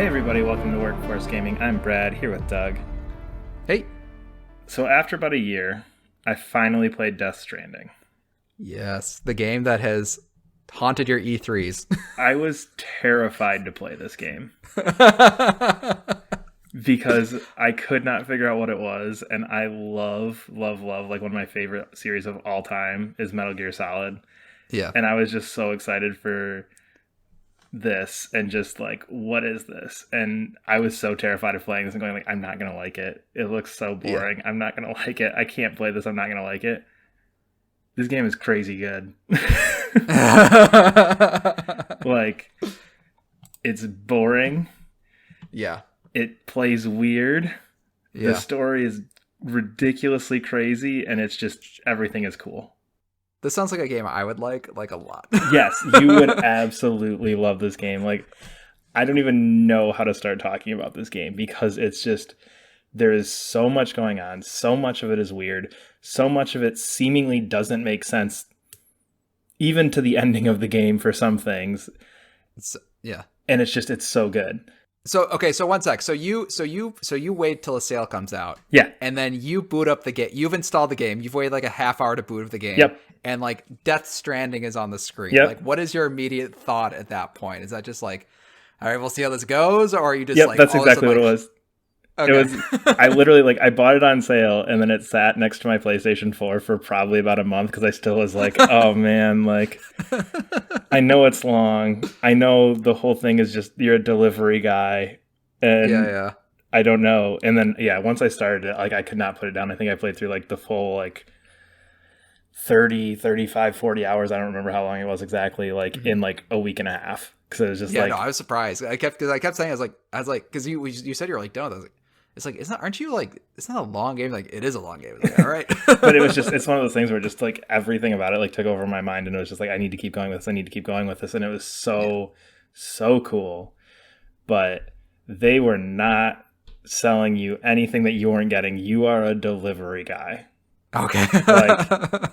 Hey everybody, welcome to Workforce Gaming. I'm Brad, here with Doug. Hey. So after about a year, I finally played Death Stranding. Yes, the game that has haunted your E3s. I was terrified to play this game because I could not figure out what it was, and I love, like one of my favorite series of all time is Metal Gear Solid. Yeah. And I was just so excited for this and just like, what is this? And I was so terrified of playing this and going like, I'm not gonna like it. It looks so boring. I'm not gonna like it. I can't play this. I'm not gonna like it. This game is crazy good. Like, it's boring. Yeah. It plays weird. Yeah. The story is ridiculously crazy, and it's just everything is cool. This sounds like a game I would like a lot. Yes, you would absolutely love this game. Like, I don't even know how to start talking about this game because it's just, there is so much going on. So much of it is weird. So much of it seemingly doesn't make sense, even to the ending of the game for some things. Yeah. And it's so good. So one sec. So you wait till a sale comes out. Yeah. And then you boot up the game. You've installed the game. You've waited like a half hour to boot up the game. Yep. And like Death Stranding is on the screen. Yep. Like, what is your immediate thought at that point? Is that just like, all right, we'll see how this goes, or are you just Yep, like, that's exactly what it was. Okay. It was, I literally, like, I bought it on sale, and then it sat next to my PlayStation 4 for probably about a month, because I still was like, oh man, like, I know it's long. I know the whole thing is just, you're a delivery guy, and Yeah. I don't know. And then, yeah, once I started it, like, I could not put it down. I think I played through, like, the full, like, 30, 35, 40 hours. I don't remember how long it was exactly, like, in, like, a week and a half. Because it was just Yeah, like... no, I was surprised. I kept saying, I was like, because you said you were like done with it. I was like, it's like, aren't you like, it's not a long game. Like, it is a long game. Like, all right. But it was just, it's one of those things where just like everything about it like took over my mind, and it was just like, I need to keep going with this. I need to keep going with this. And it was so cool. But they were not selling you anything that you weren't getting. You are a delivery guy. Okay. Like,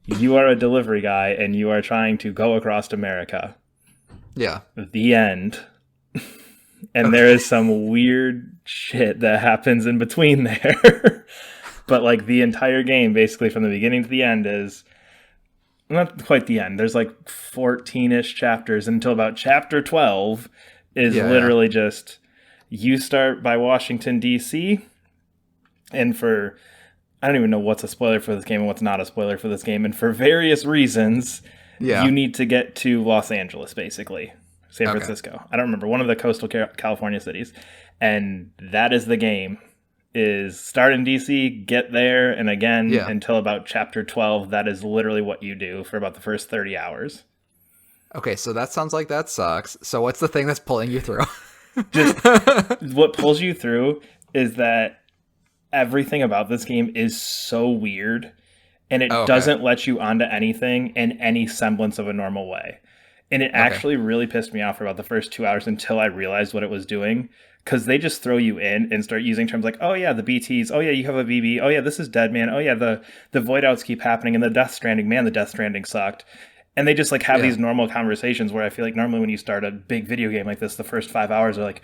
you are a delivery guy, and you are trying to go across America. Yeah. The end. And there is some weird shit that happens in between there. But like the entire game, basically from the beginning to the end, is not quite the end. There's like 14-ish chapters until about chapter 12 is literally just, you start by Washington, D.C. And for, I don't even know what's a spoiler for this game and what's not a spoiler for this game. And for various reasons, you need to get to Los Angeles, basically. San Francisco. I don't remember. One of the coastal California cities. And that is the game. Is start in DC, get there, and again until about chapter 12. That is literally what you do for about the first 30 hours. Okay, so that sounds like that sucks. So what's the thing that's pulling you through? Just what pulls you through is that everything about this game is so weird, and it doesn't let you onto anything in any semblance of a normal way. And it actually really pissed me off for about the first 2 hours until I realized what it was doing. Because they just throw you in and start using terms like, oh yeah, the BTs. Oh yeah, you have a BB. Oh yeah, this is dead, man. Oh yeah, the void outs keep happening. And the Death Stranding, man, the Death Stranding sucked. And they just like have these normal conversations where I feel like normally when you start a big video game like this, the first 5 hours are like,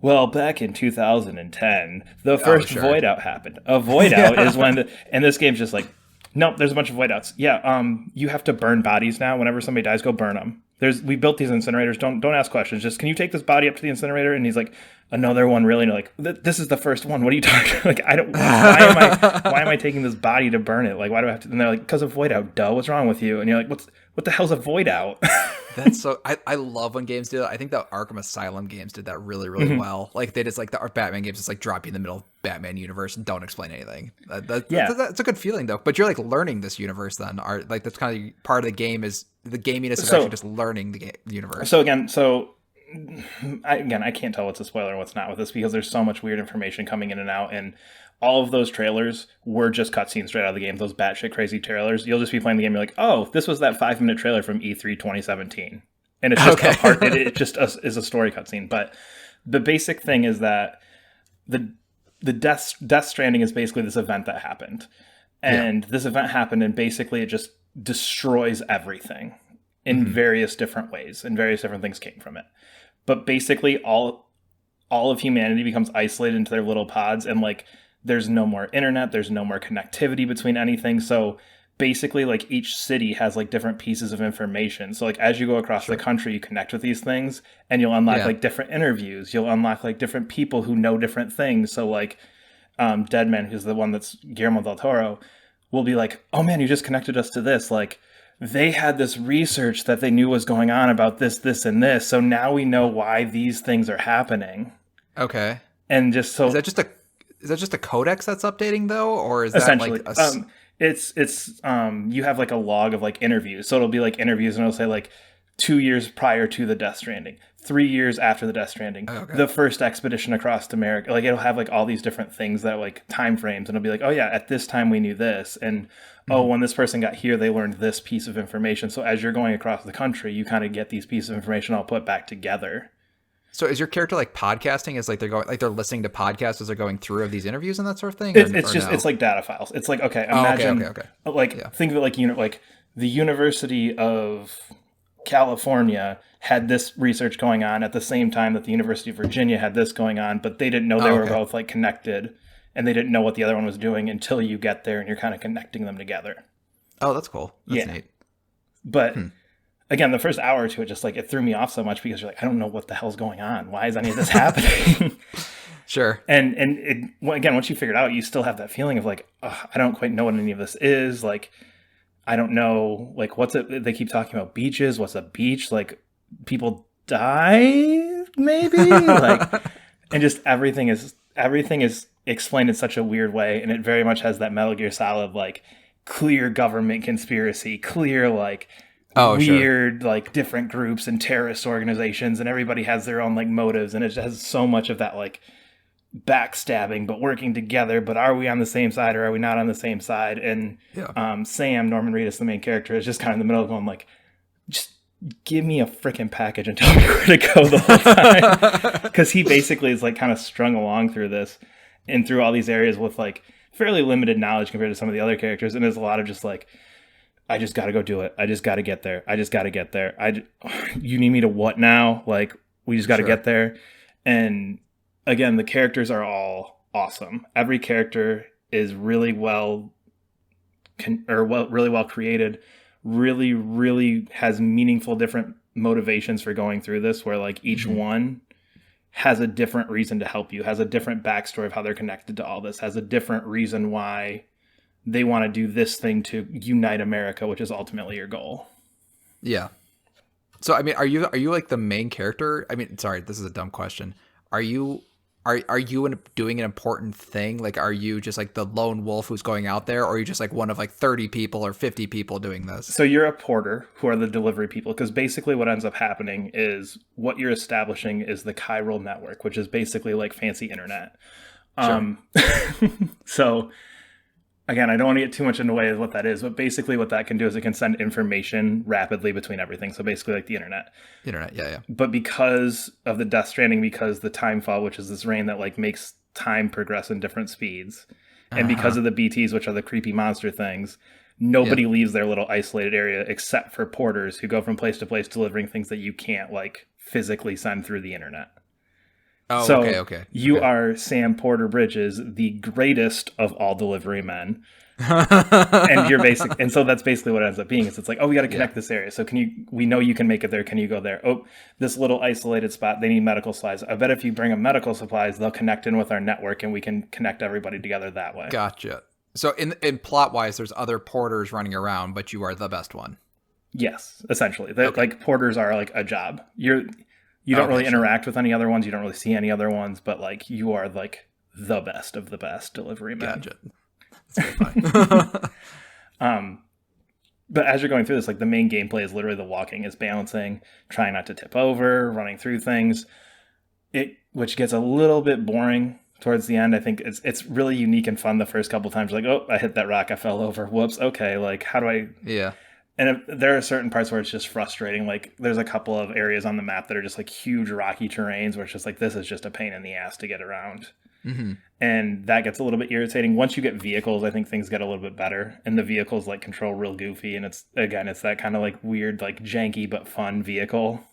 well, back in 2010, the first void out happened. A void out is when, and this game's just like, nope, there's a bunch of void outs. Yeah, you have to burn bodies now. Whenever somebody dies, go burn them. We built these incinerators. Don't ask questions. Just, can you take this body up to the incinerator? And he's like, another one, really? And you're like, this is the first one. What are you talking? Like, I don't. Why am I taking this body to burn it? Like, why do I have to? And they're like, because of void out. Duh. What's wrong with you? And you're like, what the hell's a void out? That's so. I love when games do that. I think the Arkham Asylum games did that really well. Like they just like the Batman games just like drop you in the middle of Batman universe and don't explain anything. That's a good feeling though. But you're like learning this universe then. Like that's kind of part of the game is the gaminess of actually just learning the universe. So I can't tell what's a spoiler and what's not with this because there's so much weird information coming in and out, and all of those trailers were just cutscenes straight out of the game. Those batshit crazy trailers. You'll just be playing the game, you're like, oh, this was that 5-minute trailer from E3 2017, and it's just a part. It just is a story cutscene. But the basic thing is that the Death Stranding is basically this event that happened, and this event happened, and basically it just destroys everything in various different ways, and various different things came from it. But basically all all of humanity becomes isolated into their little pods, and like there's no more internet, there's no more connectivity between anything. So basically like each city has like different pieces of information. So like as you go across the country, you connect with these things and you'll unlock like different interviews. You'll unlock like different people who know different things. So like Deadman, who's the one that's Guillermo del Toro, will be like, oh man, you just connected us to this. Like they had this research that they knew was going on about this, this, and this. So now we know why these things are happening. Okay. And just so is that just a codex that's updating though, or is that essentially like it's you have like a log of like interviews. So it'll be like interviews and it'll say like 2 years prior to the Death Stranding, 3 years after the Death Stranding, the first expedition across America. Like it'll have like all these different things that like time frames, and it'll be like, oh yeah, at this time we knew this, and oh, when this person got here, they learned this piece of information. So as you're going across the country, you kind of get these pieces of information all put back together. So is your character like podcasting? Is like they're listening to podcasts as they're going through of these interviews and that sort of thing? It's like data files. It's like, okay, imagine think of it like like the University of California had this research going on at the same time that the University of Virginia had this going on, but they didn't know they were both like connected, and they didn't know what the other one was doing until you get there and you're kind of connecting them together. Oh, that's cool. That's neat. But again, the first hour or two, it just like it threw me off so much because you're like, I don't know what the hell's going on. Why is any of this happening? Sure. And again, once you figure it out, you still have that feeling of like, I don't quite know what any of this is. Like, I don't know, like, what's it? They keep talking about beaches. What's a beach? Like, people die, maybe. Like, and just everything is explained in such a weird way, and it very much has that Metal Gear Solid like clear government conspiracy, clear like. Weird, like different groups and terrorist organizations, and everybody has their own like motives, and it has so much of that like backstabbing, but working together. But are we on the same side or are we not on the same side? And Sam, Norman Reedus, the main character, is just kind of in the middle going like, just give me a freaking package and tell me where to go the whole time, because he basically is like kind of strung along through this and through all these areas with like fairly limited knowledge compared to some of the other characters, and there's a lot of just like, I just got to go do it. I just got to get there. You need me to what now? Like, we just got to get there. And again, the characters are all awesome. Every character is really well created, really, really has meaningful different motivations for going through this, where like each one has a different reason to help you, has a different backstory of how they're connected to all this, has a different reason why they want to do this thing to unite America, which is ultimately your goal. Yeah. So, I mean, are you like the main character? I mean, sorry, this is a dumb question. Are you doing an important thing? Like, are you just like the lone wolf who's going out there, or are you just like one of like 30 people or 50 people doing this? So you're a porter, who are the delivery people, because basically what ends up happening is what you're establishing is the chiral network, which is basically like fancy internet. Sure. So again, I don't want to get too much in the way of what that is, but basically what that can do is it can send information rapidly between everything. So basically like the internet. Yeah. But because of the Death Stranding, because the time fall, which is this rain that like makes time progress in different speeds, and because of the BTs, which are the creepy monster things, nobody leaves their little isolated area except for porters who go from place to place delivering things that you can't like physically send through the internet. Oh, so okay. You are Sam Porter Bridges, the greatest of all delivery men. And you're and so that's basically what it ends up being. It's like, oh, we got to connect this area. So we know you can make it there. Can you go there? Oh, this little isolated spot, they need medical supplies. I bet if you bring them medical supplies, they'll connect in with our network and we can connect everybody together that way. Gotcha. So in plot wise, there's other porters running around, but you are the best one. Yes, essentially. Like porters are like a job. You don't really interact with any other ones. You don't really see any other ones, but like you are like the best of the best delivery men. Gotcha. That's very fine. But as you're going through this, like the main gameplay is literally the walking, is balancing, trying not to tip over, running through things. Which gets a little bit boring towards the end. I think it's really unique and fun the first couple times. Like, oh, I hit that rock, I fell over. Whoops. Okay, like how do I? Yeah. And there are certain parts where it's just frustrating. Like there's a couple of areas on the map that are just like huge rocky terrains where it's just like, this is just a pain in the ass to get around. Mm-hmm. And that gets a little bit irritating. Once you get vehicles, I think things get a little bit better. And the vehicles like control real goofy. And it's that kind of like weird, like janky, but fun vehicle.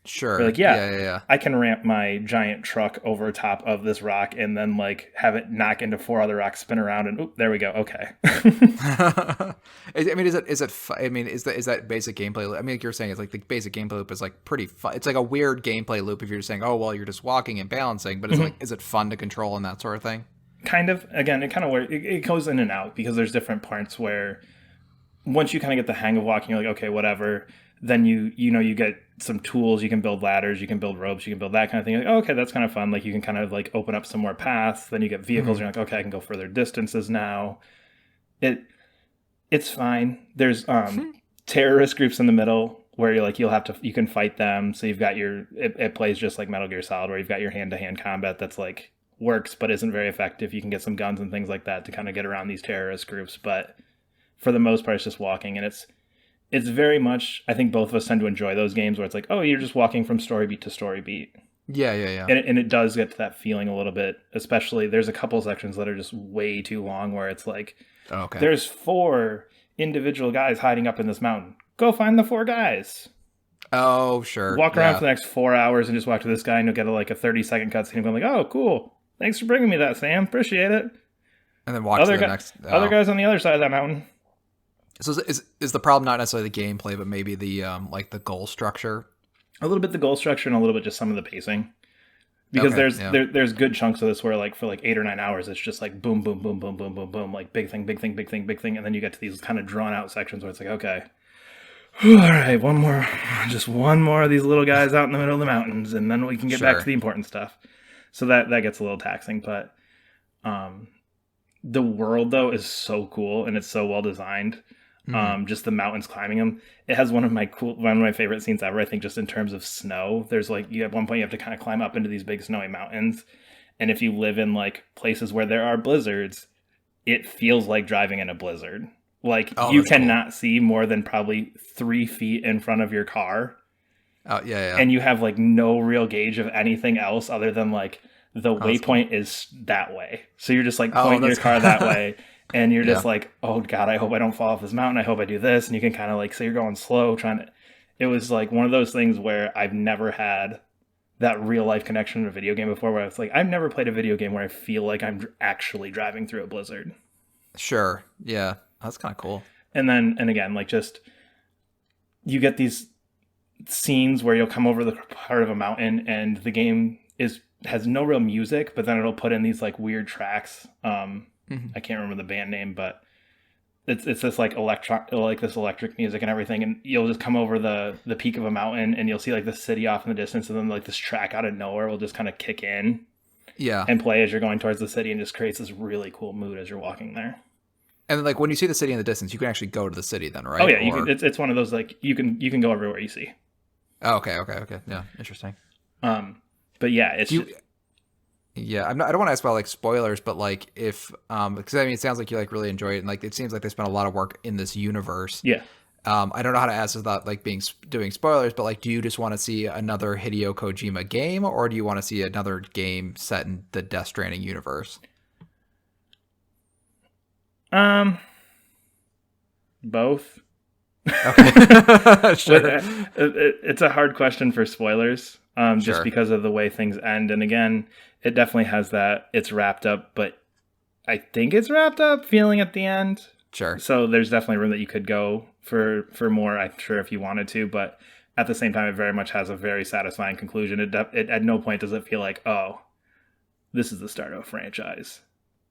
Sure. You're like, Yeah. I can ramp my giant truck over top of this rock and then like have it knock into 4 other rocks, spin around, and oop, there we go. Okay. I mean, I mean, is that basic gameplay? I mean, like you're saying, it's like the basic gameplay loop is like pretty fun. It's like a weird gameplay loop if you're just saying, oh, well, you're just walking and balancing, but is it fun to control and that sort of thing? Kind of. Again, it kind of it goes in and out because there's different parts where once you kind of get the hang of walking, you're like, okay, whatever. Then you get some tools. You can build ladders. You can build ropes. You can build that kind of thing. Like, oh, okay, that's kind of fun. Like you can kind of like open up some more paths. Then you get vehicles. And you're like, okay, I can go further distances now. It's fine. There's terrorist groups in the middle where you can fight them. So you've got it plays just like Metal Gear Solid, where you've got your hand-to-hand combat that's like works but isn't very effective. You can get some guns and things like that to kind of get around these terrorist groups, but for the most part it's just walking, and it's very much, I think both of us tend to enjoy those games where it's like, oh, you're just walking from story beat to story beat. Yeah. And it does get to that feeling a little bit, especially there's a couple sections that are just way too long where it's like, okay, there's 4 individual guys hiding up in this mountain. Go find the 4 guys. Oh, sure. Walk around for the next 4 hours and just walk to this guy and you'll get a 30-second cutscene going like, oh, cool. Thanks for bringing me that, Sam. Appreciate it. And then walk to the next. Other guys on the other side of that mountain. So is the problem not necessarily the gameplay, but maybe the like the goal structure? A little bit the goal structure and a little bit just some of the pacing. Because there's good chunks of this where like for like 8 or 9 hours it's just like boom, boom, boom, boom, boom, boom, boom, like big thing, big thing, big thing, big thing, and then you get to these kind of drawn out sections where it's like, okay, all right, one more of these little guys out in the middle of the mountains, and then we can get back to the important stuff. So that gets a little taxing, but the world though is so cool and it's so well designed. Just the mountains, climbing them. It has one of my favorite scenes ever, I think, just in terms of snow. There's like, at one point you have to kind of climb up into these big snowy mountains. And if you live in like places where there are blizzards, it feels like driving in a blizzard. Like you cannot see more than probably 3 feet in front of your car. Oh yeah. And you have like no real gauge of anything else other than like the waypoint is that way. So you're just like pointing your car that way. And you're just like, oh God, I hope I don't fall off this mountain. I hope I do this. And you can kind of like, so you're going slow it was like one of those things where I've never had that real life connection in a video game before, where it's like, I've never played a video game where I feel like I'm actually driving through a blizzard. Sure. Yeah. That's kind of cool. And again, like just, you get these scenes where you'll come over the part of a mountain and the game has no real music, but then it'll put in these like weird tracks. I can't remember the band name, but it's this like electric music and everything, and you'll just come over the peak of a mountain and you'll see like the city off in the distance, and then like this track out of nowhere will just kind of kick in, and play as you're going towards the city, and just creates this really cool mood as you're walking there. And like when you see the city in the distance, you can actually go to the city then, right? Oh yeah, it's one of those like you can go everywhere you see. Oh, okay, yeah, interesting. But yeah, it's. Yeah, I don't want to ask about like spoilers, but like if because I mean it sounds like you like really enjoy it, and like it seems like they spent a lot of work in this universe. Yeah. I don't know how to ask without like doing spoilers, but like, do you just want to see another Hideo Kojima game, or do you want to see another game set in the Death Stranding universe? Both. Okay. Sure. It's a hard question for spoilers, just because of the way things end. And again, it definitely has that it's wrapped up, but I think it's wrapped up feeling at the end. Sure. So there's definitely room that you could go for more, I'm sure, if you wanted to, but at the same time, it very much has a very satisfying conclusion. It at no point does it feel like, oh, this is the start of a franchise.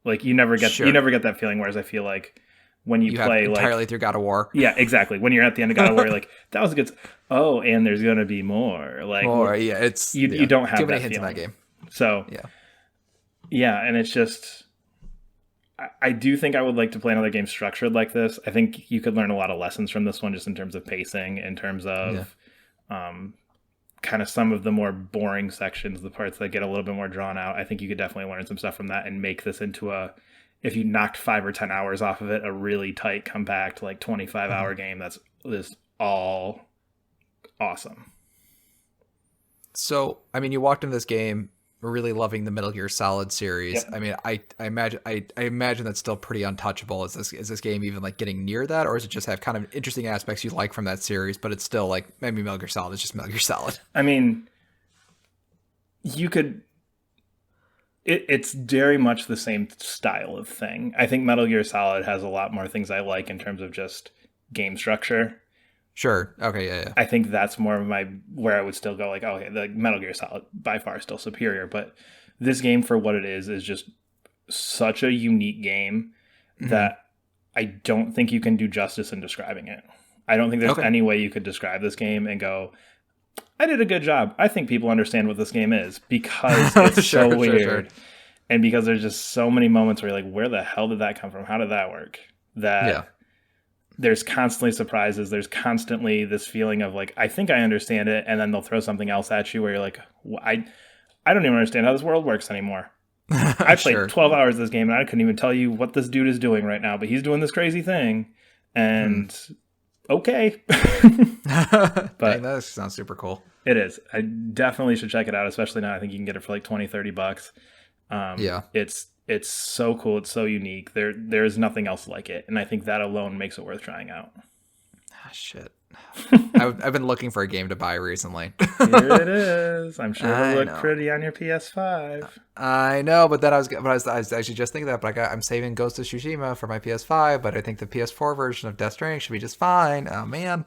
Like you never get that feeling. Whereas I feel like when you play entirely through God of War. Yeah, exactly. When you're at the end of God of War, you're like, that was a good. Oh, and there's going to be more. Like more. Yeah, it's you don't have too that many hints feeling. in that game. So yeah, and it's just. I do think I would like to play another game structured like this. I think you could learn a lot of lessons from this one, just in terms of pacing, in terms of kind of some of the more boring sections, the parts that get a little bit more drawn out. I think you could definitely learn some stuff from that and make this into if you knocked 5 or 10 hours off of it, a really tight, compact, like 25-hour game that's all awesome. So, I mean, you walked into this game really loving the Metal Gear Solid series. Yep. I mean, I imagine that's still pretty untouchable. Is this game even like getting near that, or does it just have kind of interesting aspects you like from that series, but it's still like maybe Metal Gear Solid is just Metal Gear Solid? I mean, you could. It's very much the same style of thing. I think Metal Gear Solid has a lot more things I like in terms of just game structure. Sure. Okay. Yeah. I think that's more of where I would still go like, oh, okay, the Metal Gear Solid by far is still superior. But this game, for what it is just such a unique game that I don't think you can do justice in describing it. I don't think there's any way you could describe this game and go, I did a good job. I think people understand what this game is, because it's so weird. Sure. And because there's just so many moments where you're like, where the hell did that come from? How did that work? There's constantly surprises. There's constantly this feeling of like, I think I understand it. And then they'll throw something else at you where you're like, I don't even understand how this world works anymore. I played 12 hours of this game and I couldn't even tell you what this dude is doing right now, but he's doing this crazy thing. And okay. But dang, that sounds super cool. It is. I definitely should check it out, especially now. I think you can get it for like $20-$30. It's so cool. It's so unique. There is nothing else like it, and I think that alone makes it worth trying out. Shit. I've been looking for a game to buy recently. Here it is. I'm sure it'll look pretty on your PS5. I know, but then I was actually just thinking that, but I'm saving Ghost of Tsushima for my PS5, but I think the PS4 version of Death Stranding should be just fine. Oh man.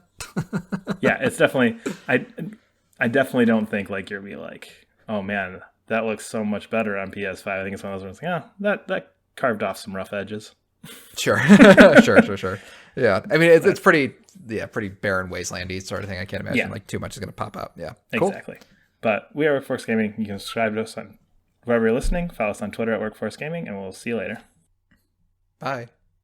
Yeah, it's definitely. I definitely don't think like you'll be like, oh man, that looks so much better on PS5. I think it's one of those ones like, that carved off some rough edges. Sure. Sure. Yeah. I mean, it's pretty barren wastelandy sort of thing. I can't imagine like too much is going to pop up. Yeah. Cool. Exactly. But we are Workforce Gaming. You can subscribe to us on wherever you're listening. Follow us on Twitter at Workforce Gaming, and we'll see you later. Bye.